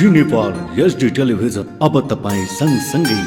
जी Nepal HD television अब तपाईं सँगसँगै।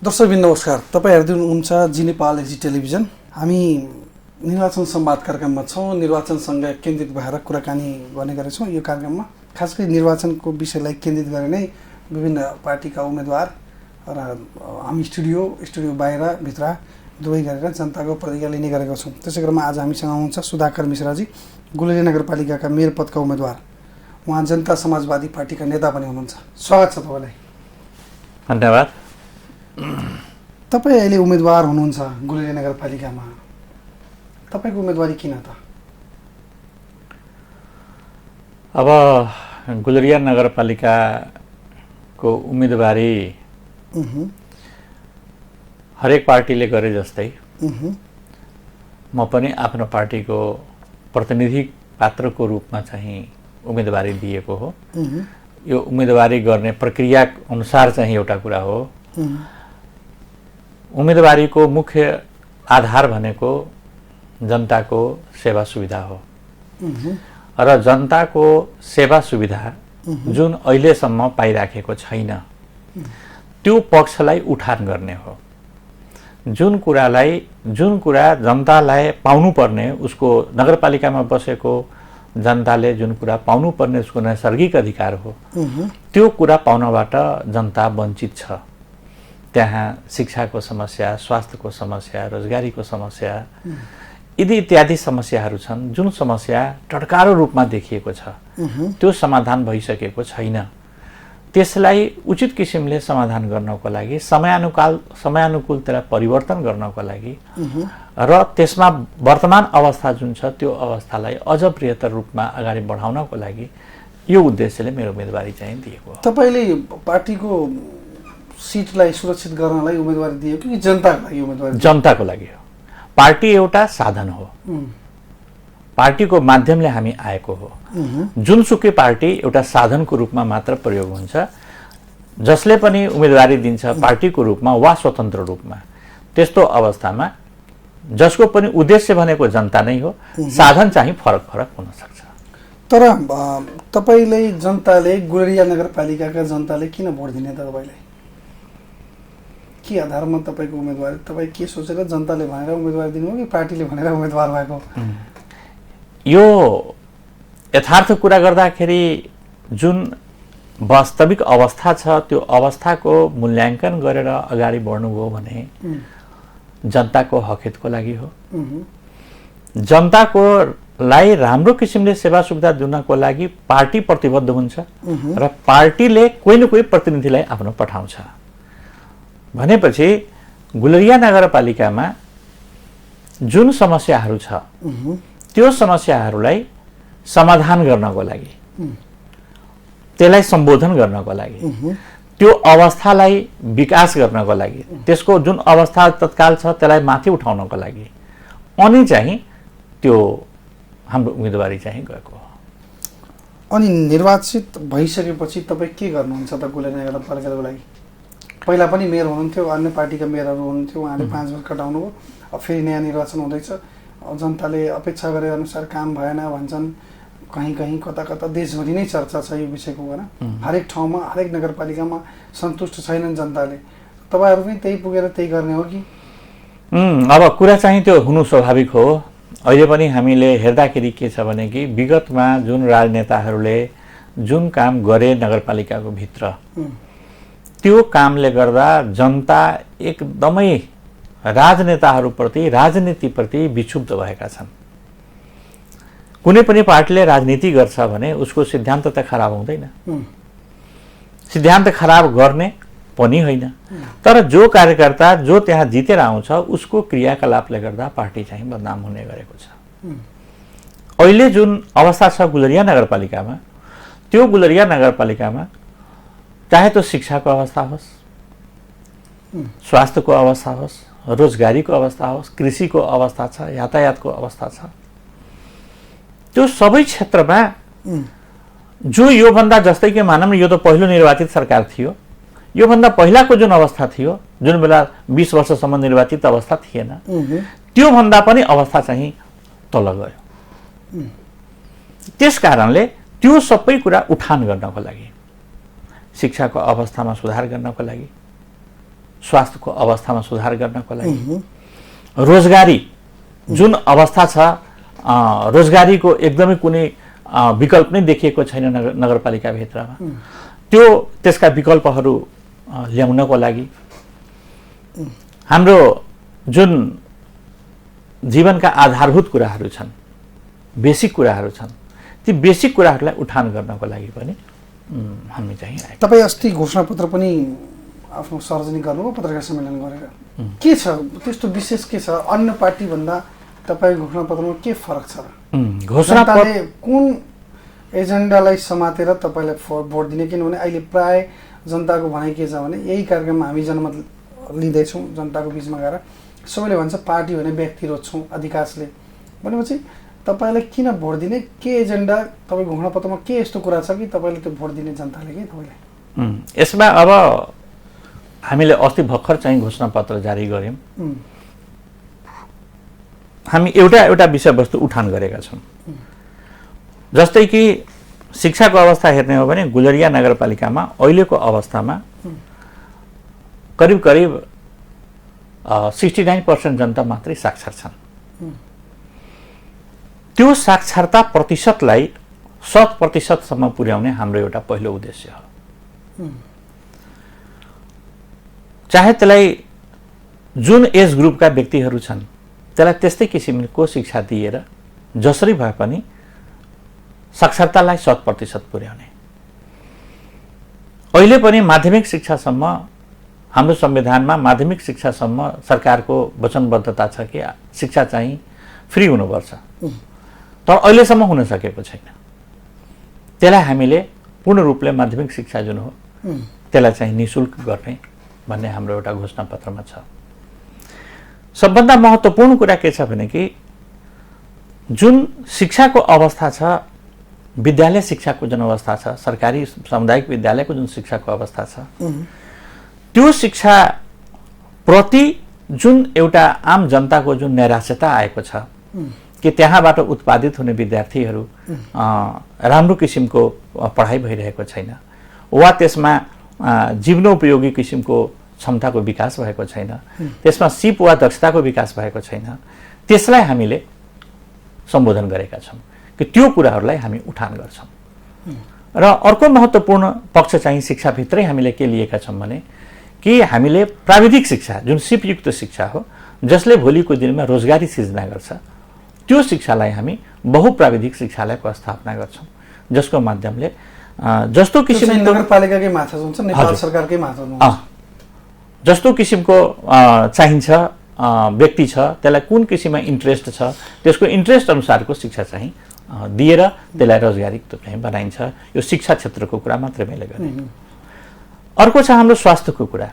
दर्शकबिन नमस्कार, तपाईँ हेर्दै हुनुहुन्छ जी नेपाल एचडी टेलिभिजन। हामी निर्वाचन संवाद कार्यक्रममा छौँ। निर्वाचनसँग केन्द्रित भएर कुराकानी गर्ने गरेछौँ। यो कार्यक्रममा खास गरी निर्वाचनको विषयलाई केन्द्रित गरेर नै विभिन्न पार्टीका उम्मेदवार र हामी स्टुडियो बाहिर भित्र दुवै गरेर जनताको प्रतिक्रिया लिने गरेका छौँ। त्यसै क्रममा आज हामीसँग हुनुहुन्छ सुधाकर मिश्राजी, गुलेरिया नगरपालिकाका मेयर पदका उम्मेदवार। उहाँ जनता समाजवादी पार्टीका नेता पनि हुनुहुन्छ। स्वागत छ तपाईँलाई। धन्यवाद। तपाईँ अहिले उम्मेदवार हुनुहुन्छ गुलेरिया नगरपालिकामा। तपाईँको उम्मेदवारी किन त? अब गुलेरिया नगरपालिकाको उम्मेदवारी हरेक पार्टीले गरे जस्तै म पनि आफ्नो पार्टीको प्रतिनिधि पात्रको रूपमा चाहिँ उम्मेदवारी दिएको हो। यो उम्मेदवारी गर्ने प्रक्रिया अनुसार चाहिँ एउटा कुरा हो। उम्मेदवारीको मुख्य आधार भनेको जनताको सेवा सुविधा हो र जनताको सेवा सुविधा जुन अहिलेसम्म पाइराखेको छैन त्यो पक्षलाई उठान गर्ने हो। जुन कुरा जनतालाई पाउनुपर्ने, उसको नगरपालिकामा बसेको जनताले जुन कुरा पाउनुपर्ने उसको नैसर्गिक अधिकार हो, त्यो कुरा पाउनबाट जनता वञ्चित छ। त्यहाँ शिक्षाको समस्या, स्वास्थ्यको समस्या, रोजगारीको समस्या इत्यादि समस्याहरू छन्। जुन समस्या टटकारो रूपमा देखिएको छ त्यो समाधान भइसकेको छैन। त्यसलाई उचित किसिमले समाधान गर्नको लागि समयानुकूल त्यसलाई परिवर्तन गर्नको लागि र त्यसमा वर्तमान अवस्था जुन छ त्यो अवस्थालाई अझ बृहत्तर रूपमा अगाडि बढाउनको लागि यो उद्देश्यले मेरो उम्मेदवारी चाहिँ दिएको हो। तपाईँले पार्टीको सिटलाई सुरक्षित गर्नलाई उम्मेदवारी दियो कि जनताको लागि उम्मेदवारी? जनताको लागि हो। पार्टी एउटा साधन हो। पार्टीको माध्यमले हामी आएको हो। जुनसुकै पार्टी एउटा साधनको रूपमा मात्र प्रयोग हुन्छ। जसले पनि उम्मेदवारी दिन्छ पार्टीको रूपमा वा स्वतन्त्र रूपमा, त्यस्तो अवस्थामा जसको पनि उद्देश्य भनेको जनता नै हो, साधन चाहिँ फरक हुन सक्छ। तर तपाईँले जनताले, गुलेरिया नगरपालिकाका जनताले किन भोट दिने त तपाईँलाई? के आधारमा तपाईँको उम्मेदवारी, तपाईँ के सोचेर जनताले भनेर उम्मेदवारी दिनुभयो कि पार्टीले भनेर उम्मेदवार भएको? यो यथार्थ कुरा गर्दाखेरि जुन वास्तविक अवस्था छ त्यो अवस्थाको मूल्याङ्कन गरेर अगाडि बढ्नुभयो भने जनताको हकहितको लागि हो। जनताको लाई राम्रो किसिमले सेवा सुविधा दिनको लागि पार्टी प्रतिबद्ध हुन्छ र पार्टीले कोही न कोही प्रतिनिधिलाई आफ्नो पठाउँछ भनेपछि गुलेरिया नगरपालिकामा जुन समस्याहरू छ त्यो समस्याहरूलाई समाधान गर्नको लागि, त्यसलाई सम्बोधन गर्नको लागि, त्यो अवस्थालाई विकास गर्नको लागि, त्यसको जुन अवस्था तत्काल छ त्यसलाई माथि उठाउनको लागि अनि चाहिँ त्यो हाम्रो उम्मेदवारी चाहिँ गएको हो। अनि निर्वाचित भइसकेपछि तपाईँ के गर्नुहुन्छ त गुलेरिया नगरपालिकाको लागि? पहिला पनि मेयर हुनुहुन्थ्यो, अन्य पार्टीका मेयरहरू हुनुहुन्थ्यो, उहाँले 5 वर्ष कटाउनु भयो। अब फेरि नयाँ निर्वाचन हुँदैछ। जनताले अपेक्षा गरे अनुसार काम भएन भन्छन्। कहीँ कता देशभरि नै चर्चा छ यो विषयको होइन। हरेक ठाउँमा, हरेक नगरपालिकामा सन्तुष्ट छैनन् जनताले। तपाईँहरू पनि त्यही पुगेर त्यही गर्ने हो कि? अब कुरा चाहिँ त्यो हुनु स्वाभाविक हो। अहिले पनि हामीले हेर्दाखेरि के छ भने कि विगतमा जुन राजनेताहरूले जुन काम गरे नगरपालिकाको भित्र त्यो कामले गर्दा जनता एकदमै राजनेताहरूप्रति, राजनीतिप्रति विक्षुब्ध भएका छन्। कुनै पनि पार्टीले राजनीति गर्छ भने उसको सिद्धान्त त खराब हुँदैन। सिद्धान्त खराब गर्ने पनि होइन। तर जो कार्यकर्ता जो त्यहाँ जितेर आउँछ उसको क्रियाकलापले गर्दा पार्टी चाहिँ बदनाम हुने गरेको छ। अहिले जुन अवस्था छ गुलरिया नगरपालिकामा, त्यो गुलरिया नगरपालिकामा चाहे त्यो शिक्षाको अवस्था होस्, स्वास्थ्यको अवस्था होस्, रोजगारीको अवस्था होस्, कृषिको अवस्था छ, यातायातको अवस्था छ, त्यो सबै क्षेत्रमा जो योभन्दा जस्तै कि मानौँ यो त पहिलो निर्वाचित सरकार थियो, योभन्दा पहिलाको जुन अवस्था थियो, जुन बेला 20 वर्षसम्म निर्वाचित अवस्था थिएन, त्योभन्दा पनि अवस्था चाहिँ तल गयो। त्यस कारणले त्यो सबै कुरा उठान गर्नको लागि, शिक्षाको अवस्थामा सुधार गर्नको लागि, स्वास्थ्यको अवस्थामा सुधार गर्नको लागि, रोजगारी जुन अवस्था छ, रोजगारीको एकदमै कुनै विकल्प नै देखिएको छैन नगरपालिका भित्रमा, त्यो त्यसका विकल्पहरू ल्याउनको लागि, हाम्रो जुन जीवनका आधारभूत कुराहरू छन्, बेसिक कुराहरू छन्, ती बेसिक कुराहरूलाई उठान गर्नको लागि पनि हामी चाहिँ आएको। तपाईँ अस्ति घोषणापत्र पनि आफ्नो सार्वजनिक गर्नुभयो पत्रकार सम्मेलन गरेर, के छ त्यस्तो विशेष, के छ अन्य पार्टीभन्दा तपाईँको घोषणापत्रमा के फरक छ र? जनताले कुन एजेन्डालाई समातेर तपाईँलाई भोट दिने? किनभने अहिले प्राय जनताको भनाइ के छ भने यही कार्यक्रममा हामी जनमत लिँदैछौँ जनताको बिचमा गएर, सबैले भन्छ पार्टी भने व्यक्ति रोज्छौँ अधिकांशले, भनेपछि तपाईँलाई किन भोट दिने? के एजेन्डा तपाईँको घोषणापत्रमा के यस्तो कुरा छ कि तपाईँले त्यो भोट दिने जनताले कि तपाईँलाई? यसमा अब हामीले अस्ति भर्खर चाहिँ घोषणापत्र जारी गर्यौँ, हामी एउटा विषयवस्तु उठान गरेका छौँ। जस्तै कि शिक्षाको अवस्था हेर्ने हो भने गुलरिया नगरपालिकामा अहिलेको अवस्थामा करिब 69% जनता मात्रै साक्षर छन्। त्यो साक्षरता प्रतिशतलाई 100% पुर्याउने हाम्रो एउटा पहिलो उद्देश्य हो। चाहे त्यसलाई जुन एज ग्रुपका व्यक्तिहरू छन् त्यसलाई त्यस्तै किसिमको शिक्षा दिएर जसरी भए पनि साक्षरतालाई 100% पुर्याउने। अहिले पनि माध्यमिक शिक्षासम्म हाम्रो संविधानमा माध्यमिक शिक्षासम्म सरकारको वचनबद्धता छ कि शिक्षा चाहिँ फ्री हुनुपर्छ, तर अहिलेसम्म हुन सकेको छैन। त्यसलाई हामीले पूर्ण रूपले माध्यमिक शिक्षा जुन हो त्यसलाई चाहिँ निःशुल्क गर्ने भन्ने हाम्रो एउटा घोषणापत्रमा छ। सबभन्दा महत्त्वपूर्ण कुरा के छ भने कि जुन शिक्षाको अवस्था छ, विद्यालय शिक्षाको जुन अवस्था छ, सरकारी सामुदायिक विद्यालयको जुन शिक्षाको अवस्था छ, त्यो शिक्षा प्रति जुन एउटा आम जनताको जुन नैराश्यता आएको छ कि त्यहाँबाट उत्पादित हुने विद्यार्थीहरू राम्रो किसिमको पढाइ भइरहेको छैन वा त्यसमा जीवनोपयोगी किसिमको क्षमताको विकास भएको छैन, त्यसमा सिप वा दक्षताको विकास भएको छैन, त्यसलाई हामीले सम्बोधन गरेका छौँ कि त्यो कुराहरूलाई हामी उठान गर्छौँ। र अर्को महत्त्वपूर्ण पक्ष चाहिँ शिक्षाभित्रै हामीले के लिएका छौँ भने कि हामीले प्राविधिक शिक्षा जुन सिपयुक्त शिक्षा हो जसले भोलिको दिनमा रोजगारी सिर्जना गर्छ, त्यो शिक्षालाई हामी बहुप्राविधिक शिक्षालयको स्थापना गर्छौँ, जसको माध्यमले जस्तो किसिमको नगरपालिकाकै माथा हुन्छ, नेपाल सरकारकै माथा हुन्छ, जस्तो किसिमको चाहिन्छ व्यक्ति छ त्यसलाई कुन किसिममा इन्ट्रेस्ट छ त्यसको इन्ट्रेस्ट अनुसारको शिक्षा चाहिँ दिएर त्यसलाई रोजगारी चाहिँ बनाइन्छ। यो शिक्षा क्षेत्रको कुरा मात्रै मैले गरेँ। अर्को छ हाम्रो स्वास्थ्यको कुरा।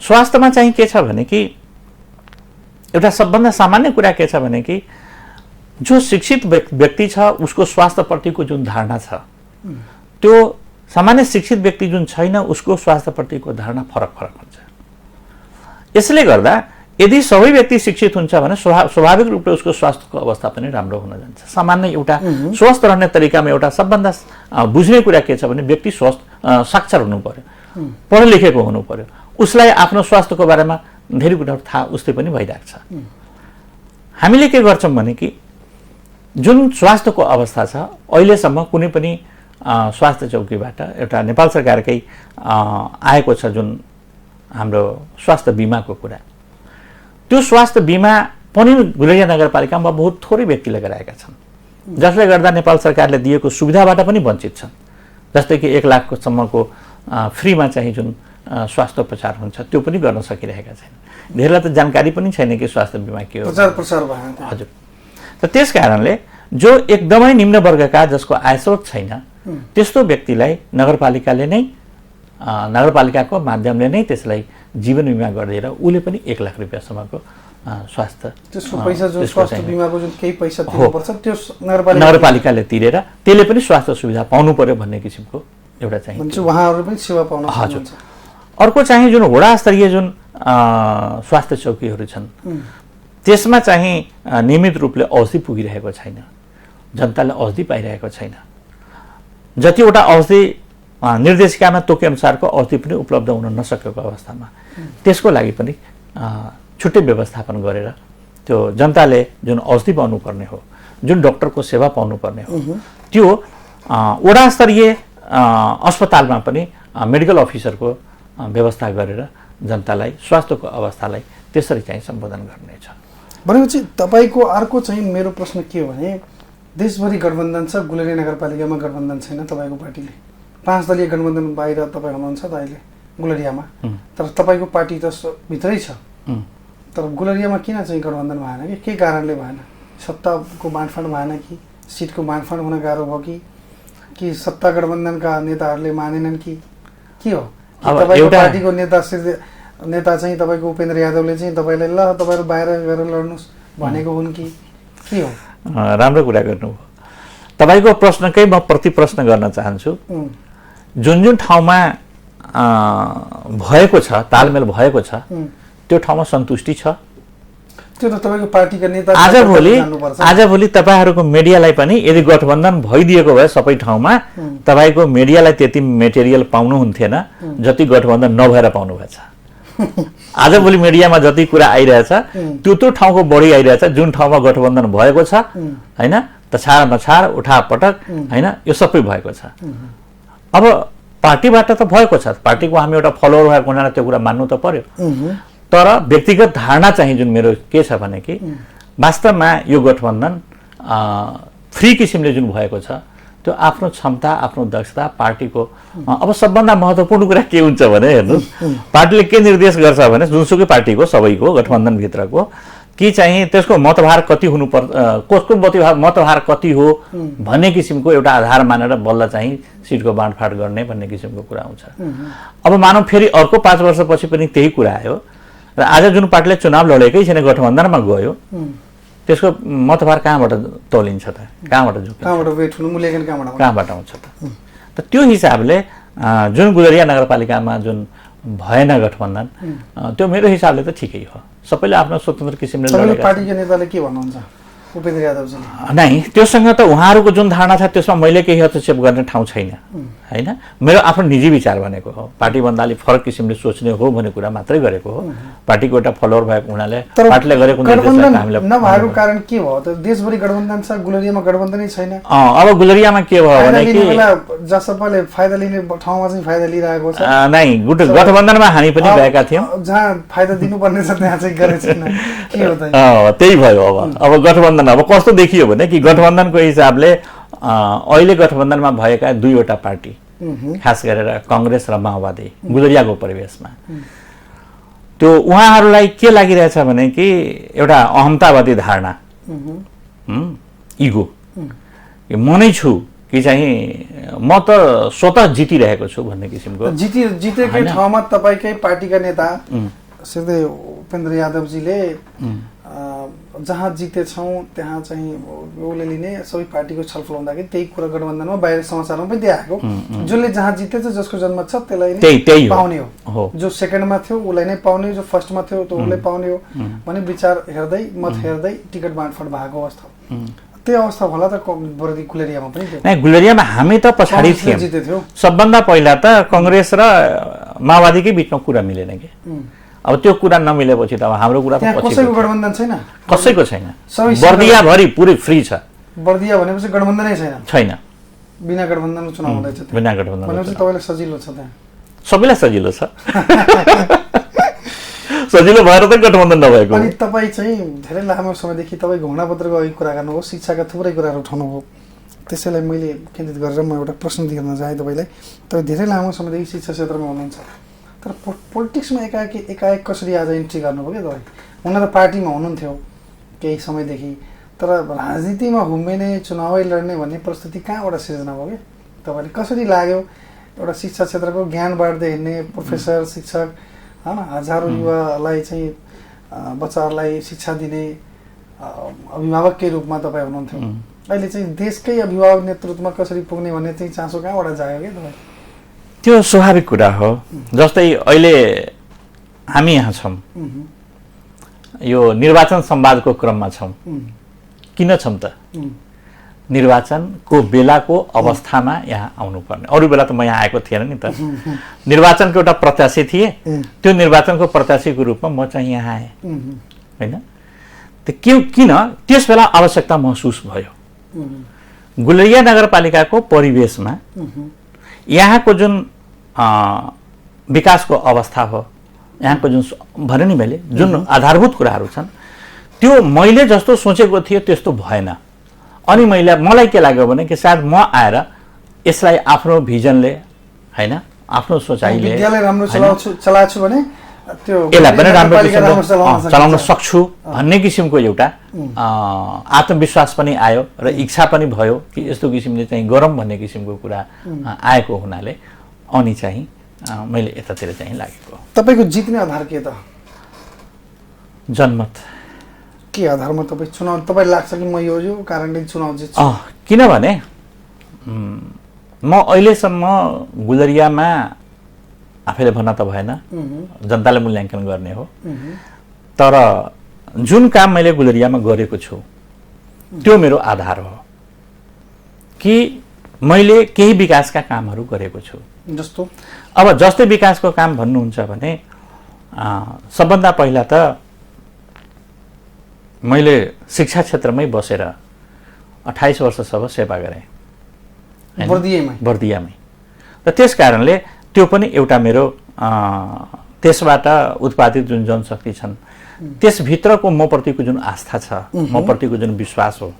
स्वास्थ्यमा चाहिँ के छ भने कि एउटा सबभन्दा सामान्य कुरा के छ भने कि जो शिक्षित व्यक्ति छ उसको स्वास्थ्यप्रतिको जुन धारणा छ त्यो सामान्य शिक्षित व्यक्ति जुन छैन उसको स्वास्थ्यप्रतिको धारणा फरक हुन्छ। यसले गर्दा यदि सबै व्यक्ति शिक्षित हुन्छ भने स्वाभाविक रूपले उसको स्वास्थ्यको अवस्था पनि राम्रो हुन जान्छ। सामान्य एउटा स्वस्थ रहने तरिकामा एउटा सबभन्दा बुझ्ने कुरा के छ भने व्यक्ति साक्षर हुनु पर्यो, पढे लेखेको हुनु पर्यो, उसलाई आफ्नो स्वास्थ्यको बारेमा धेरै कुराहरू थाहा उस्तै पनि भइरहेको छ। हामीले के गर्छौँ भने कि जुन स्वास्थ्यको अवस्था छ अहिलेसम्म कुनै पनि स्वास्थ्य चौकीबाट एउटा नेपाल सरकारकै आएको छ जुन हाम्रो स्वास्थ्य बिमाको कुरा, त्यो स्वास्थ्य बिमा पनि गुलरिया नगरपालिकामा बहुत थोरै व्यक्तिले गराएका छन्, जसले गर्दा नेपाल सरकारले दिएको सुविधाबाट पनि वञ्चित छन्। जस्तै कि 1 लाखसम्मको फ्रीमा चाहिँ जुन स्वास्थ्य उपचार हुन्छ त्यो पनि गर्न सकिरहेका छैन। धेरैलाई त जानकारी पनि छैन कि स्वास्थ्य बिमा के हो, प्रचार प्रसार भएन। हजुर। त त्यस कारणले जो एकदमै निम्न वर्गका जसको आयस्रोत छैन त्यस्तो व्यक्तिलाई नगरपालिकाले नै नगरपालिकाको माध्यमले नै त्यसलाई जीवन बिमा गरिदिएर उसले पनि 1 लाख रुपियाँसम्मको स्वास्थ्य त्यसको पैसा जुन स्वास्थ्य बिमाको जुन केही पैसा तिर्नुपर्छ त्यो नगरपालिकाले तिरेर त्यसले पनि स्वास्थ्य सुविधा पाउनु पर्यो भन्ने किसिमको एउटा चाहिँ भन्छ उहाँहरू पनि सेवा पाउन हजुर। सक्नुहुन्छ। अर्को चाहिँ जुन वडा स्तरीय जुन स्वास्थ्य चौकीहरू छन् त्यसमा चाहिँ नियमित रूपले औषधि पुगिरहेको छैन, जनताले औषधि पाइरहेको छैन। जतिवटा औषधि निर्देशिकामा तोके अनुसारको औषधि पनि उपलब्ध हुन नसकेको अवस्थामा त्यसको लागि पनि छुट्टै व्यवस्थापन गरेर त्यो जनताले जुन औषधि पाउनुपर्ने हो, जुन डाक्टरको सेवा पाउनुपर्ने हो त्यो वडा स्तरीय अस्पतालमा पनि मेडिकल अफिसरको व्यवस्था गरेर जनतालाई स्वास्थ्यको अवस्थालाई त्यसरी चाहिँ सम्बोधन गर्नेछ। भनेपछि तपाईँको अर्को चाहिँ मेरो प्रश्न के हो भने देशभरि गठबन्धन छ, गुलेरिया नगरपालिकामा गठबन्धन छैन तपाईँको पार्टीले। 5 दलीय गठबन्धन बाहिर तपाईँ हुनुहुन्छ त अहिले गुलेरियामा, तर तपाईँको पार्टी त भित्रै छ। तर गुलेरियामा किन चाहिँ गठबन्धन भएन के कारणले भएन? सत्ताको बाँडफाँड भएन कि सिटको बाँडफाँड हुन गाह्रो भयो कि सत्ता गठबन्धनका नेताहरूले मानेनन् कि के हो? तपाईँको पार्टीको नेता चाहिँ तपाईँको उपेन्द्र यादवले चाहिँ तपाईँलाई ल तपाईँहरू बाहिर गएर लड्नुहोस् भनेको हुन् कि के हो? राम्रो कुरा गर्नुभयो। तपाईँको प्रश्नकै म प्रति प्रश्न गर्न चाहन्छु। जुन जुन ठाउँमा भएको छ, तालमेल भएको छ त्यो ठाउँमा सन्तुष्टि छ। त्यो त तपाईँको पार्टीका नेता आजभोलि तपाईँहरूको मिडियालाई पनि यदि गठबन्धन भइदिएको भए सबै ठाउँमा तपाईँको मिडियालाई त्यति मेटेरियल पाउनुहुन्थेन जति गठबन्धन नभएर पाउनुभएको छ। आजभोलि मिडियामा जति कुरा आइरहेछ त्यो ठाउँको बढी आइरहेछ जुन ठाउँमा गठबन्धन भएको छ हैन, तछाड नछाड उठापटक हैन, यो सबै भएको छ। अब पार्टीबाट त भएको छ, पार्टीको हामी एउटा फलोवर भएको हुनाले त्यो कुरा मान्नु त पर्यो। तर व्यक्तिगत धारणा चाहिँ जुन मेरो के छ भने कि वास्तवमा यो गठबन्धन फ्री किसिमले जुन भएको छ त्यो आफ्नो क्षमता, आफ्नो दक्षता, पार्टीको अब सबभन्दा महत्त्वपूर्ण कुरा के हुन्छ भने हेर्नुहोस्, पार्टीले के निर्देश गर्छ भने जुनसुकै पार्टीको सबैको गठबन्धनभित्रको कि चाहिँ त्यसको मतभार कति हुनुपर्छ, कसको मतभार कति हो भन्ने किसिमको एउटा आधार मानेर बल्ल चाहिँ सिटको बाँडफाँड गर्ने भन्ने किसिमको कुरा आउँछ। अब मानौँ फेरि अर्को 5 वर्षपछि पनि त्यही कुरा आयो र आज जुन पार्टीले चुनाव लडेकै छैन गठबन्धनमा गयो त्यसको मतभार कहाँबाट तौलिन्छ त? कहाँबाट आउँछ त? त्यो हिसाबले जुन गुलेरिया नगरपालिकामा जुन भएन गठबन्धन त्यो मेरो हिसाबले त ठिकै हो। सबैले आफ्नो स्वतन्त्र किसिमले लडेका। पार्टीका नेताले के भन्नुहुन्छ उपेन्द्र यादवजीले? नै त्योसँग त उहाँहरूको जुन धारणा छ त्यसमा मैले केही हस्तक्षेप गर्ने ठाउँ छैन हैन। मेरो आफ्नो निजी विचार भनेको हो, पार्टी भन्दा अलिक फरक किसिमले सोच्ने हो भन्ने कुरा मात्रै गरेको हो। पार्टीको एउटा फलोवर भएको हुनाले पार्टीले गरेको निर्देशलाई हामीले नभएको कारण के भयो त? देशभरि गठबन्धन छ, गुलेरियामा गठबन्धनै छैन। अब गुलेरियामा के भयो भने कि जसपाले फाइदा लिने ठाउँमा चाहिँ फाइदा लिइरहेको छ। नै गठबन्धनमा हामी पनि गएका थियौँ, जहाँ फाइदा दिनुपर्ने छ त्यहाँ चाहिँ गरेको छैन। के हो त? त्यही भयो। अब गठबन्धन अब कस्तो देखियो भने कि गठबन्धनको हिसाबले अहिले गठबन्धनमा भएका 2वटा पार्टी खास गरेर कांग्रेस र माओवादी गुलेरियाको परिवेशमा त्यो उहाँहरूलाई के लागिरहेछ भने कि एउटा अहमतावादी धारणा, इगो, म नै छु कि चाहिँ म त स्वतः जितिरहेको छु भन्ने किसिमको। जितेकै ठाउँमा तपाईँकै पार्टीका नेता सिधै उपेन्द्र यादवजीले जहाँ जितेछौँ त्यहाँ चाहिँ उसले लिने सबै पार्टीको छलफल हुँदाखेरि त्यही कुरा गठबन्धनमा बाहिर समाचारमा पनि देखाएको, जसले जहाँ जितेछ जसको जन्म छ त्यसलाई नै पाउने हो, जो सेकेन्डमा थियो उसलाई नै पाउने, जो फर्स्टमा थियो त उसलाई पाउने हो भने विचार हेर्दै मत हेर्दै टिकट बाँडफाँड भएको अवस्था। त्यो अवस्था होला त बरदी गुलेरियामा पनि थियो। नै गुलेरियामा हामी त पछाडि थियौँ। सबभन्दा पहिला त कांग्रेस र माओवादीकै बिचमा कुरा मिलेन के। अब त्यो कुरा नमिलेपछि त अब हाम्रो कुरा त कसैको गठबन्धन छैन, कसैको छैन। बर्दिया भरि पुरै फ्री छ। बर्दिया भनेपछि गठबन्धनै छैन, बिना गठबन्धनको चुनाव हुँदैछ। बिना गठबन्धन भनेपछि तपाईलाई सजिलो छ त्यहाँ? सबैलाई सजिलो छ। सजिलो भएर त गठबन्धन नभएको। अनि तपाईँ चाहिँ धेरै लामो समयदेखि तपाईँ घोषणापत्रको अघि कुरा गर्नुभयो, शिक्षाका थुप्रै कुराहरू उठाउनुभयो, त्यसैलाई मैले केन्द्रित गरेर म एउटा प्रश्न दिन चाहेँ तपाईँलाई। तपाईँ धेरै लामो समयदेखि शिक्षा क्षेत्रमा हुनुहुन्छ, तर पोलिटिक्समा एकाएक कसरी आज इन्ट्री गर्नुभयो क्या तपाईँ? हुन त पार्टीमा हुनुहुन्थ्यो केही समयदेखि, तर राजनीतिमा हुम्बिने चुनावै लड्ने भन्ने परिस्थिति कहाँबाट सिर्जना भयो कि तपाईँले कसरी लाग्यो? एउटा शिक्षा क्षेत्रको ज्ञान बाँड्दै हिँड्ने प्रोफेसर, शिक्षक होइन, हजारौँ युवालाई चाहिँ बच्चाहरूलाई शिक्षा दिने अभिभावककै रूपमा तपाईँ हुनुहुन्थ्यो। अहिले चाहिँ देशकै अभिभावक नेतृत्वमा कसरी पुग्ने भन्ने चाहिँ चासो कहाँबाट जायो क्या तपाईँ? त्यो स्वाभाविक कुरा हो। जस्तै अहिले हामी यहाँ छौँ, यो निर्वाचन संवादको क्रममा छौँ। किन छौँ त? निर्वाचनको बेलाको अवस्थामा यहाँ आउनुपर्ने। अरू बेला त म यहाँ आएको थिएन नि त। निर्वाचनको एउटा प्रत्याशी थिएँ, त्यो निर्वाचनको प्रत्याशीको रूपमा म चाहिँ यहाँ आएँ होइन। किन त्यस बेला आवश्यकता महसुस भयो। गुलरिया नगरपालिकाको परिवेशमा यहाँको जुन विकासको अवस्था हो, यहाँको जुन भने नि मैले जुन आधारभूत कुराहरू छन्, त्यो मैले जस्तो सोचेको थिएँ त्यस्तो भएन। अनि मलाई के लाग्यो भने कि सायद म आएर यसलाई आफ्नो भिजनले होइन, आफ्नो सोचाइले विद्यालय राम्रो चलाछु भने यसलाई पनि राम्रो किसिमको चलाउन सक्छु भन्ने किसिमको एउटा आत्मविश्वास पनि आयो र इच्छा पनि भयो कि यस्तो किसिमले चाहिँ गरौँ भन्ने किसिमको कुरा आएको हुनाले अनि चाहिँ मैले यतातिर चाहिँ लागेको। तपाईँको जित्ने आधार के त? जनमत। के आधारमा तपाईँ चुनाव, तपाईँ लाग्छ कि म यो कारणले चुनाव जित्छु? किनभने म अहिलेसम्म गुलरियामा आफैले भन्न त भएन, जनताले मूल्याङ्कन गर्ने हो, तर जुन काम मैले गुलरियामा गरेको छु त्यो मेरो आधार हो कि मैले केही विकासका कामहरू गरेको छु। जस्तै विकासको काम भन्नुहुन्छ भने सबभन्दा पहिला त मैले शिक्षा क्षेत्रमै बसेर 28 वर्षसम्म सेवा गरेँ बर्दियामै। र त्यस कारणले त्यो पनि एउटा मेरो त्यसबाट उत्पादित जुन जनशक्ति छन् त्यसभित्रको म प्रतिको जुन आस्था छ, म प्रतिको जुन विश्वास हो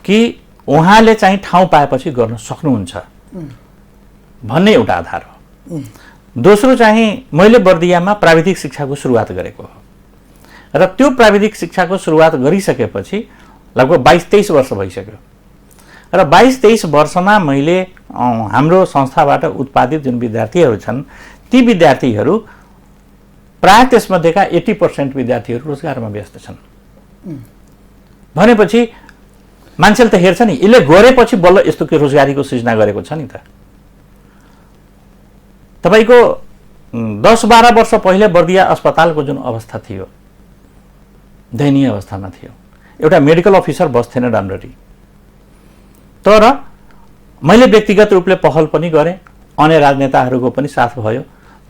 कि उहाँले चाहिँ ठाउँ पाएपछि गर्न सक्नुहुन्छ भन्ने एउटा आधार हो। दोस्रो चाहिँ मैले बर्दियामा प्राविधिक शिक्षाको सुरुवात गरेको हो र त्यो प्राविधिक शिक्षाको सुरुवात गरिसकेपछि लगभग 22-23 वर्ष भइसक्यो र 22-23 वर्षमा मैले हाम्रो संस्थाबाट उत्पादित जुन विद्यार्थीहरू छन् ती विद्यार्थीहरू प्राय त्यसमध्येका 80% विद्यार्थीहरू रोजगारमा व्यस्त छन् भनेपछि मान्छेले त हेर्छ नि, यसले गरेपछि बल्ल यस्तो के रोजगारीको सृजना गरेको छ नि त। तपाईको 10-12 वर्ष पहिले बर्दिया अस्पतालको जुन अवस्था थियो दयनीय अवस्थामा थियो। एउटा मेडिकल अफिसर बस्थेन राम्ररी। तर मैले व्यक्तिगत रूपले पहल पनि गरेँ, अन्य राजनेताहरूको पनि साथ भयो।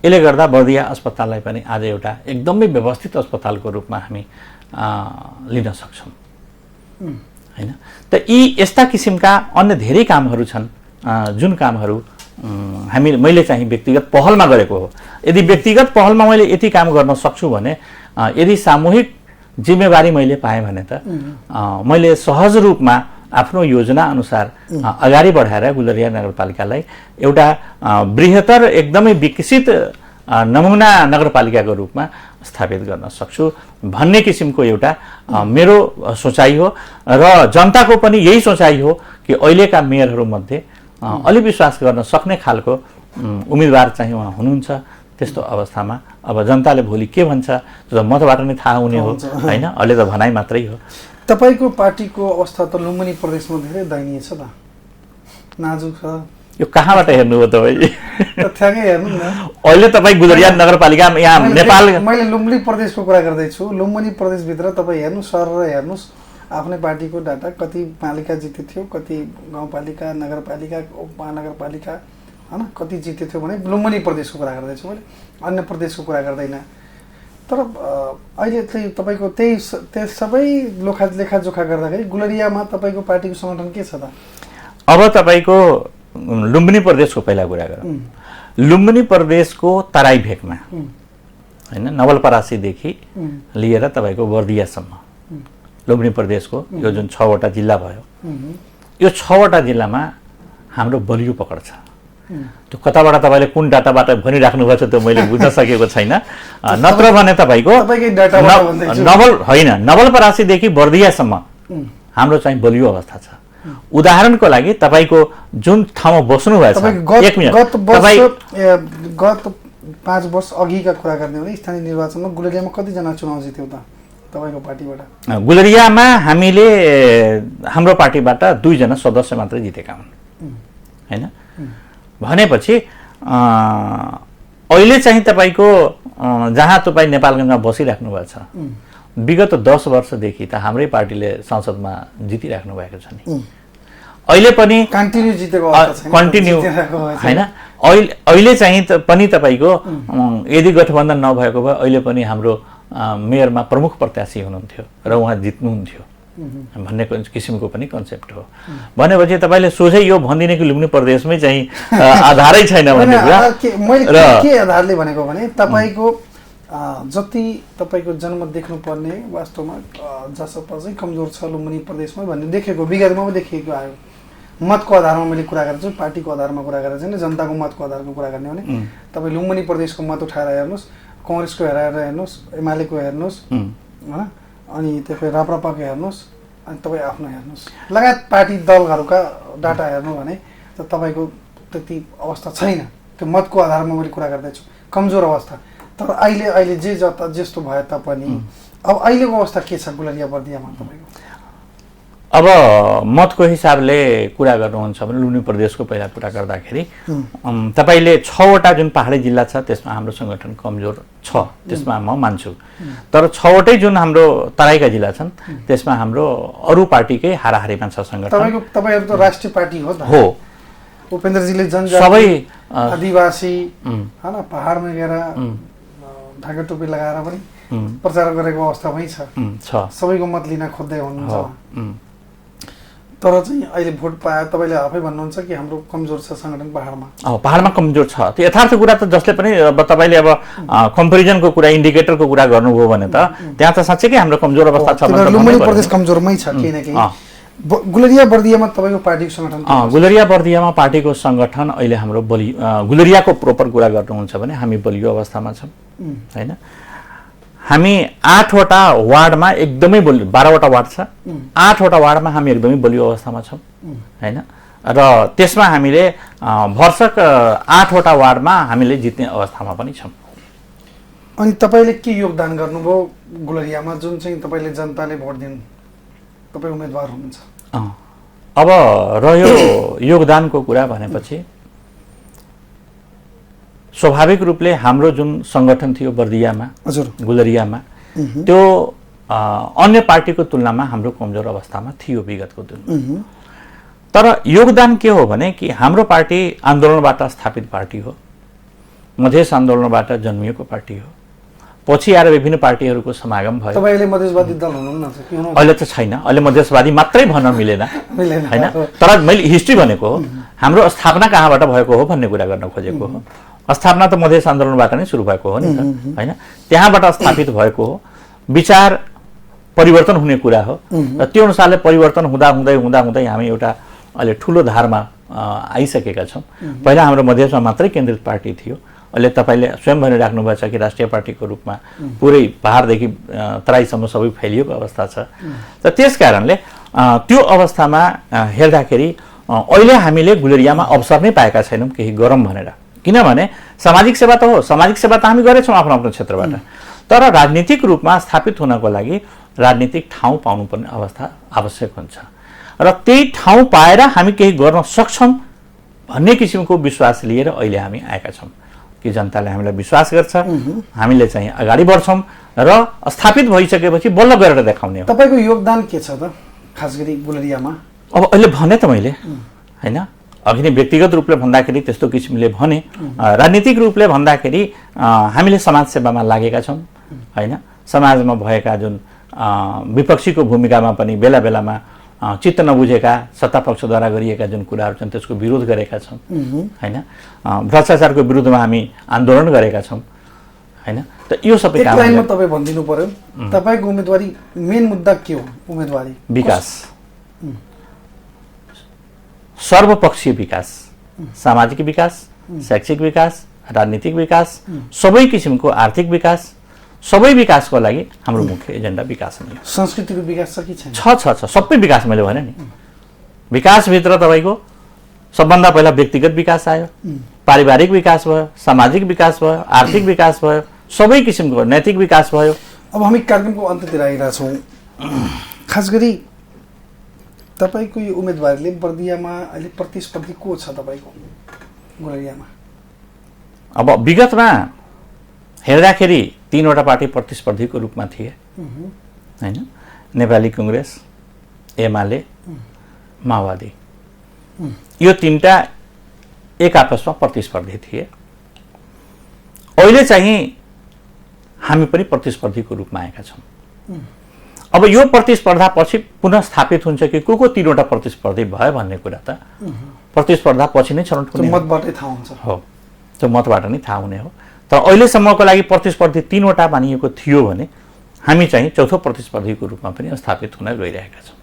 यसले गर्दा बर्दिया अस्पताललाई पनि आज एउटा एकदमै व्यवस्थित अस्पतालको रूपमा हामी लिन सक्छौँ हैन। त यी यस्ता किसिमका अन्य धेरै कामहरू छन् जुन कामहरू मैले चाहिँ व्यक्तिगत पहलमा गरेको हो। यदि व्यक्तिगत पहलमा मैले यति काम गर्न सक्छु भने यदि सामूहिक जिम्मेवारी मैले पाएँ भने त मैले सहज रूपमा आफ्नो योजना अनुसार अगाडि बढाएर गुलरिया नगरपालिकालाई एउटा बृहत्तर एकदमै विकसित नमुना नगरपालिकाको रूपमा स्थापित गर्न सक्छु भन्ने किसिमको एउटा मेरो सोचाइ हो र जनताको पनि यही सोचाइ हो कि अहिलेका मेयरहरूमध्ये अलि विश्वास गर्न सक्ने खालको उम्मेदवार चाहिँ उहाँ हुनुहुन्छ। त्यस्तो अवस्थामा अब जनताले भोलि के भन्छ त्यो मतबाट नै थाहा हुने हो हैन, अहिले त भनाइ मात्रै हो। तपाईको पार्टीको अवस्था त लुम्बिनी प्रदेशमा धेरै दयनीय छ त, नाजुक छ। यो कहाँबाट हेर्नुभयो तपाईँ? ठ्याक्कै हेर्नु न। अहिले तपाईँ गुलरिया नगरपालिकामा यहाँ नेपाल, मैले लुम्बिनी प्रदेशको कुरा गर्दैछु। लुम्बिनी प्रदेशभित्र तपाईँ हेर्नु सर र हेर्नुहोस् आफ्नै पार्टीको डाटा, कति पालिका जिते थियो, कति गाउँपालिका, नगरपालिका, उपमहानगरपालिका हैन, कति जिते थियो भने लुम्बिनी प्रदेशको कुरा गर्दैछु मैले, अन्य प्रदेशको कुरा गर्दैन। तर अहिले चाहिँ तपाईँको त्यही सबै लेखाजोखा गर्दाखेरि गुलरियामा तपाईँको पार्टीको सङ्गठन के छ त? अब तपाईँको लुम्बिनी प्रदेशको पहिला कुरा गरौँ। लुम्बिनी प्रदेशको तराई भेकमा हैन, नवलपरासीदेखि लिएर तपाईँको बर्दियासम्म लुम्बिनी प्रदेशको यो जुन 6 वटा जिल्ला भयो, यो 6 वटा जिल्लामा हाम्रो बलियो पकड छ। त्यो कताबाट तपाईँले कुन डाटाबाट भनिराख्नु भएको छ त्यो मैले बुझ्न सकेको छैन। नत्र भने तपाईँको नवलपरासीदेखि बर्दियासम्म हाम्रो चाहिँ बलियो अवस्था छ। उदाहरणको लागि तपाईँको जुन ठाउँमा बस्नु भएको छ, गत 5 वर्ष अघिका कुरा गर्ने हो भने स्थानीय निर्वाचनमा गुलेरियामा कतिजना चुनाव जित्यो त तपाईँको पार्टीबाट? गुलेरियामा हामीले हाम्रो पार्टीबाट 2 जना सदस्य मात्रै जितेका हुन् हैन। भनेपछि अहिले चाहिँ तपाईँको जहाँ तपाईँ नेपालगञ्जमा बसिराख्नु भएको छ, विगत 10 वर्षदेखि त हाम्रै पार्टीले संसदमा जितिराख्नु भएको छ नि। अहिले पनि कन्टिन्यू जितेको कन्टिन्यू हैन। अहिले चाहिँ पनि तपाईँको यदि गठबन्धन नभएको भए अहिले पनि हाम्रो मेयरमा प्रमुख प्रत्याशी हुनुहुन्थ्यो र उहाँ जित्नुहुन्थ्यो भन्ने किसिमको पनि कन्सेप्ट हो। भनेपछि तपाईँले सोझै यो भनिदिने कि लुम्बिनी प्रदेशमै चाहिँ आधारै छैन भन्ने कुरा। मैले के आधारले भनेको भने तपाईँको जति तपाईँको जन्म देख्नुपर्ने वास्तवमा जसपा चाहिँ कमजोर छ लुम्बिनी प्रदेशमा भन्ने देखेको विगतमा पनि देखिएको आयो। मतको आधारमा मैले कुरा गरेको छु, पार्टीको आधारमा कुरा गरेको छैन। जनताको मतको आधारमा कुरा गर्ने भने तपाईँ लुम्बिनी प्रदेशको मत उठाएर हेर्नुहोस्, काङ्ग्रेसको हेरेर हेर्नुहोस्, एमालेको हेर्नुहोस् होइन, अनि तपाईँ राप्रपाको हेर्नुहोस्, अनि तपाईँ आफ्नो हेर्नुहोस्, लगायत पार्टी दलहरूका डाटा हेर्नु भने त तपाईँको त्यति अवस्था छैन। त्यो मतको आधारमा मैले कुरा गर्दैछु, कमजोर अवस्था। तर अहिले जस्तो भए तापनि अब अहिलेको अवस्था के छ गुलेरिया बर्दियामा तपाईँको? अब मतको हिसाबले कुरा गर्नुहुन्छ भने लुम्बिनी प्रदेशको पहिला कुरा गर्दाखेरि तपाईँले 6वटा जुन पहाडी जिल्ला छ त्यसमा हाम्रो सङ्गठन कमजोर छ, त्यसमा म मान्छु। तर 6वटै जुन हाम्रो तराईका जिल्ला छन् त्यसमा हाम्रो अरू पार्टीकै हाराहारीमा छ सङ्गठन। तपाईँहरू त राष्ट्रिय पार्टी हो त हो। उपेन्द्रजीले जनजाति, सबै आदिवासी होइन पहाडमा गएर ढाका टोपी लगाएर पनि प्रचार गरेको अवस्था पनि छ। सबैको मत लिन खोज्दै हुनुहुन्छ। तर चाहिँ अहिले भोट पाए तपाईँले आफै भन्नुहुन्छ कि हाम्रो कमजोर छ सङ्गठन पहाडमा। पहाडमा कमजोर छ, त्यो यथार्थ कुरा त जसले पनि अब तपाईँले अब कम्पेरिजनको कुरा, इन्डिकेटरको कुरा गर्नुभयो भने त त्यहाँ त साँच्चै हाम्रो कमजोर अवस्था छ। लुम्बिनी प्रदेश कमजोरमै छ केही न केही। गुलेरिया बर्दियामा तपाईँको पार्टीको सङ्गठन? गुलेरिया बर्दियामा पार्टीको सङ्गठन अहिले हाम्रो गुलेरियाको प्रोपर कुरा गर्नुहुन्छ भने हामी बलियो अवस्थामा छौँ होइन। हामी 8वटा वार्डमा एकदमै बलियो, 12वटा वार्ड छ, 8वटा वार्डमा हामी एकदमै बलियो अवस्थामा छौँ होइन। र त्यसमा हामीले भर्सक 8वटा वार्डमा हामीले जित्ने अवस्थामा पनि छौँ। अनि तपाईँले के योगदान गर्नुभयो गुलेरियामा जुन चाहिँ तपाईँले जनताले भोट दिनु, तपाईँ उम्मेदवार हुनुहुन्छ? अब रह्यो योगदानको कुरा भनेपछि स्वाभाविक रूपले हाम्रो जुन सङ्गठन थियो बर्दियामा, हजुर गुलेरियामा, त्यो अन्य पार्टीको तुलनामा हाम्रो कमजोर अवस्थामा थियो विगतको दिनमा। तर योगदान के हो भने कि हाम्रो पार्टी आन्दोलनबाट स्थापित पार्टी हो, मधेस आन्दोलनबाट जन्मिएको पार्टी हो। पछि आएर विभिन्न पार्टीहरूको समागम भयो। तपाईले मधेसवादी दल हुनुहुन्न कि हुनुहुन्छ? अहिले त छैन, अहिले मधेसवादी मात्रै भन्न मिलेन हैन। तर मैले हिस्ट्री भनेको हो, हाम्रो स्थापना कहाँबाट भएको हो भन्ने कुरा गर्न खोजेको हो। स्थापना त मधेस आन्दोलनबाट नै सुरु भएको हो नि त हैन। त्यहाँबाट स्थापित भएको हो, विचार परिवर्तन हुने कुरा हो र त्यो अनुसारले परिवर्तन हुँदा हुँदै हुँदा हुँदै हामी एउटा अहिले ठुलो धारमा आइसकेका छौँ। पहिला हाम्रो मधेसमा मात्रै केन्द्रित पार्टी थियो, अहिले तपाईँले स्वयं भनिराख्नु भएको छ कि राष्ट्रिय पार्टीको रूपमा पुरै पहाडदेखि तराईसम्म सबै फैलिएको अवस्था छ। र त्यस कारणले त्यो अवस्थामा हेर्दाखेरि अहिले हामीले गुलेरियामा अवसर नै पाएका छैनौँ केही गरौँ भनेर। किनभने सामाजिक सेवा त हो, सामाजिक सेवा त हामी गरेछौँ आफ्नो आफ्नो क्षेत्रबाट, तर राजनीतिक रूपमा स्थापित हुनको लागि राजनीतिक ठाउँ पाउनुपर्ने अवस्था आवश्यक हुन्छ र त्यही ठाउँ पाएर हामी केही गर्न सक्छौँ भन्ने किसिमको विश्वास लिएर अहिले हामी आएका छौँ कि जनताले हामीलाई विश्वास गर्छ, हामीले चाहिँ अगाडि बढ्छौँ र स्थापित भइसकेपछि बल्ल गरेर देखाउने हो। तपाईँको योगदान के छ त खास गरी गुलेरियामा? अब अहिले भने त मैले हैन, अघि नै व्यक्तिगत रूपले भन्दाखेरि त्यस्तो किसिमले भने, राजनीतिक रूपले भन्दाखेरि हामीले समाजसेवामा लागेका छौँ हैन। समाजमा भएका जुन विपक्षीको भूमिकामा पनि बेला बेलामा चित्त नबुझेका सत्तापक्षद्वारा गरिएका जुन कुराहरू छन् त्यसको विरोध गरेका छौँ हैन। भ्रष्टाचारको विरुद्धमा हामी आन्दोलन गरेका छौँ हैन। त यो सबै काम लाइनमा तपाईँ भनिदिनु पर्यो, तपाईँको उम्मेदवारी मेन मुद्दा के हो? उम्मेदवारी विकास, सर्वपक्षीय विकास सामाजिक विकास, शैक्षिक विकास, राजनीतिक विकास, सबै किसिमको आर्थिक विकास, सबै विकासको लागि हाम्रो मुख्य एजेन्डा विकास नै हो। संस्कृतिको विकास छ कि छैन? छ सबै विकास मैले भने नि। विकासभित्र तपाईँको सबभन्दा पहिला व्यक्तिगत विकास आयो, पारिवारिक विकास भयो, सामाजिक विकास भयो, आर्थिक विकास भयो, सबै किसिमको नैतिक विकास भयो। अब हामी कार्यक्रमको अन्त्यतिर आइरहेछौँ। खास गरी तपाईँको यो उम्मेदवारीले बर्दियामा अहिले प्रतिस्पर्धी को छ तपाईँको गुलरियामा? अब विगतमा हेर्दाखेरि 3वटा पार्टी प्रतिस्पर्धीको रूपमा थिए हैन, नेपाली कांग्रेस, एमाले, माओवादी। यो 3टा एक आपसमा प्रतिस्पर्धी थिए। अहिले चाहिँ हामी पनि प्रतिस्पर्धीको रूपमा आएका छौँ। अब यो प्रतिस्पर्धा पछि पुनः स्थापित हुन्छ कि को 3वटा प्रतिस्पर्धी भयो भन्ने कुरा त प्रतिस्पर्धा पछि नै छनौट हुने मतबाटै थाहा हुन्छ। हो, त्यो मतबाट नै थाहा हुने हो। तर अहिलेसम्मको लागि प्रतिस्पर्धी 3वटा मानिएको थियो भने हामी चाहिँ चौथो प्रतिस्पर्धीको रूपमा पनि स्थापित हुन गइरहेका छौँ।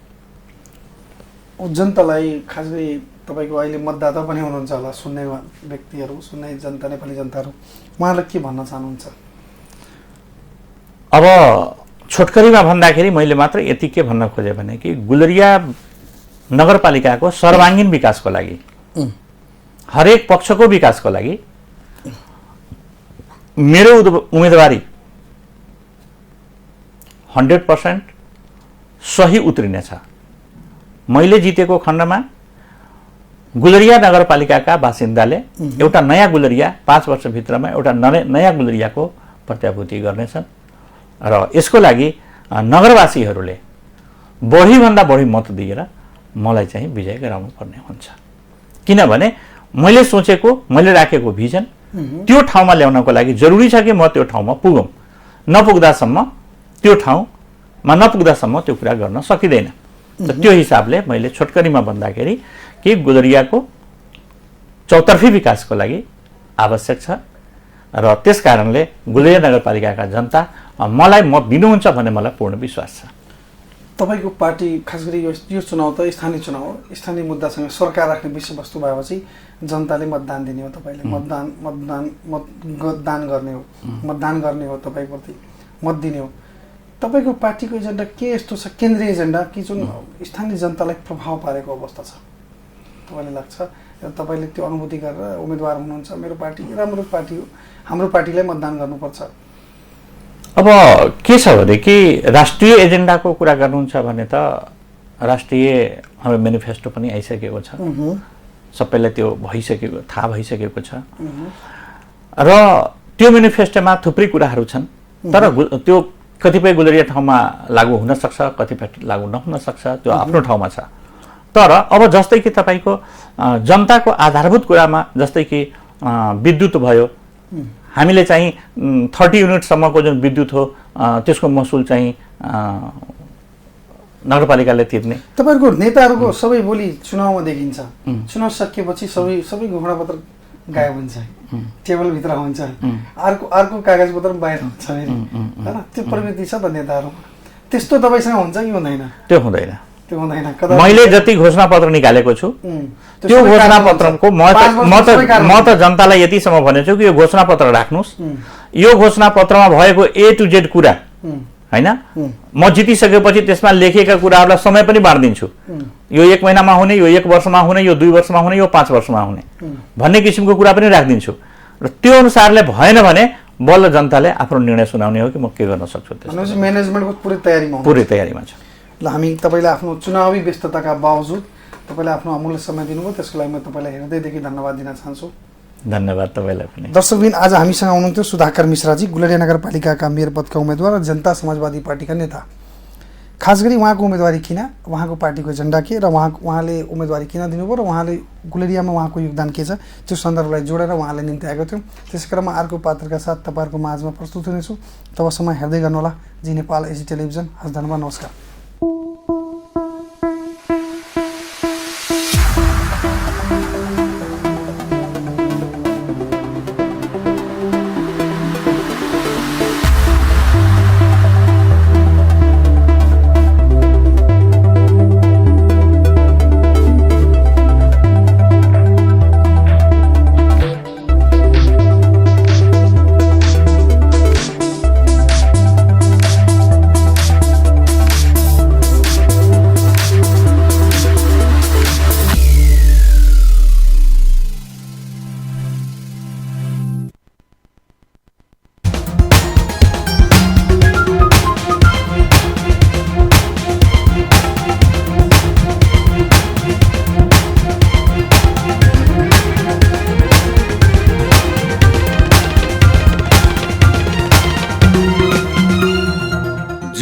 जनतालाई खास गरी तपाईँको अहिले मतदाता पनि हुनुहुन्छ होला, सुन्ने व्यक्तिहरू, सुन्ने जनता, नेपाली जनताहरू, उहाँलाई के भन्न चाहनुहुन्छ? अब छोटकरीमा भन्दाखेरि मैले मात्र यति के भन्न खोजेँ भने कि गुलरिया नगरपालिकाको सर्वाङ्गीन विकासको लागि, हरेक पक्षको विकासको लागि मेरो उम्मेदवारी 100% सही उत्रिनेछ। मैले जितेको खण्डमा गुलरिया नगरपालिकाका बासिन्दाले एउटा नयाँ गुलरिया 5 वर्षभित्रमा एउटा नयाँ गुलरियाको प्रत्याभूति गर्नेछन् र यसको लागि नगरवासीहरूले बढीभन्दा बढी मत दिएर मलाई चाहिँ विजय गराउनु पर्ने हुन्छ। किनभने मैले सोचेको, मैले राखेको भिजन त्यो ठाउँमा ल्याउनको लागि जरुरी छ कि म त्यो ठाउँमा पुगौँ। नपुग्दासम्म त्यो ठाउँमा नपुग्दासम्म त्यो कुरा गर्न सकिँदैन। त्यो हिसाबले मैले छोटकरीमा भन्दाखेरि कि गुलरियाको चौतर्फी विकासको लागि आवश्यक छ र त्यस कारणले गुलरिया नगरपालिकाका जनता मलाई मत दिनुहुन्छ भन्ने मलाई पूर्ण विश्वास छ। तपाईँको पार्टी खास गरी यो चुनाव त स्थानीय चुनाव हो, स्थानीय मुद्दासँग सरकार राख्ने विषयवस्तु भएपछि जनताले मतदान दिने हो, तपाईँले मतदान गर्ने हो, मतदान गर्ने हो, तपाईँप्रति मत दिने हो। तपाईँको पार्टीको एजेन्डा के यस्तो छ, केन्द्रीय एजेन्डा कि जुन स्थानीय जनतालाई प्रभाव पारेको अवस्था छ? तपाईँलाई लाग्छ तपाईँले त्यो अनुभूति गरेर उम्मेदवार हुनुहुन्छ, मेरो पार्टी राम्रो पार्टी हो, हाम्रो पार्टीलाई मतदान गर्नुपर्छ? अब के छ भने कि राष्ट्रिय एजेन्डाको कुरा गर्नुहुन्छ भने त राष्ट्रिय हाम्रो मेनिफेस्टो पनि आइसकेको छ, सबैलाई त्यो भइसकेको, थाहा भइसकेको छ र त्यो मेनिफेस्टोमा थुप्रै कुराहरू छन्। तर त्यो कतिपय गुलरिया ठाउँमा लागू हुन सक्छ, कतिपय लागू नहुन सक्छ, त्यो आफ्नो ठाउँमा छ। तर अब जस्तै कि तपाईँको जनताको आधारभूत कुरामा जस्तै कि विद्युत भयो, हामीले चाहिँ 30 युनिटसम्मको जुन विद्युत हो त्यसको महसुल चाहिँ नगरपालिकाले तिर्ने। तपाईँहरूको नेताहरूको सबै बोली चुनावमा देखिन्छ, चुनाव सकिएपछि सबै घोषणापत्र गायब हुन्छ, टेबलभित्र हुन्छ, अर्को कागजपत्र बाहिर हुन्छ होइन? त्यो प्रवृत्ति छ त नेताहरूमा। त्यस्तो तपाईँसँग हुन्छ कि हुँदैन? त्यो हुँदैन। मैले जति घोषणा पत्र निकालेको छु त्यो घोषणा पत्रको म त जनतालाई यतिसम्म भनेछु कि यो घोषणा पत्र राख्नुस्, यो घोषणा पत्रमा भएको A to Z कुरा हैन, म जितिसकेपछि त्यसमा लेखिएका कुराहरूलाई समय पनि बाँड्दिन्छु। यो 1 महिनामा हुने, यो 1 वर्षमा हुने, यो 2 वर्षमा हुने, यो 5 वर्षमा हुने भन्ने किसिमको कुरा पनि राख्दिन्छु र त्यो अनुसारले भएन भने बल्ल जनताले आफ्नो निर्णय सुनाउने हो कि म के गर्न सक्छु। त्यसपछि म्यानेजमेन्टको पुरै तयारीमा छ। ल, हामी तपाईँलाई आफ्नो चुनावी व्यस्तताका बावजुद तपाईँले आफ्नो अमूल्य समय दिनुभयो, त्यसको लागि म तपाईँलाई हृदयदेखि धन्यवाद दिन चाहन्छु। धन्यवाद तपाईँलाई पनि। दर्शकबिन, आज हामीसँग हुनुहुन्थ्यो सुधाकर मिश्राजी, गुलरिया नगरपालिकाका मेयर पदका उम्मेदवार र जनता समाजवादी पार्टीका नेता। खास गरी उहाँको उम्मेदवारी किन, उहाँको पार्टीको एजेन्डा के र उहाँले उम्मेदवारी किन दिनुभयो र उहाँले गुलरियामा उहाँको योगदान के छ त्यो सन्दर्भलाई जोडेर उहाँले निम्ति आएको थियो। त्यसै क्रममा अर्को पात्रका साथ तपाईँहरूको माझमा प्रस्तुत हुनेछु। तबसम्म हेर्दै गर्नुहोला जी नेपाल एसी टेलिभिजन। हस्, धन्यवाद, नमस्कार।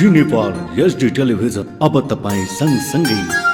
जी नेपाल एचडी टेलिभिजन अब तपाईँ सँगसँगै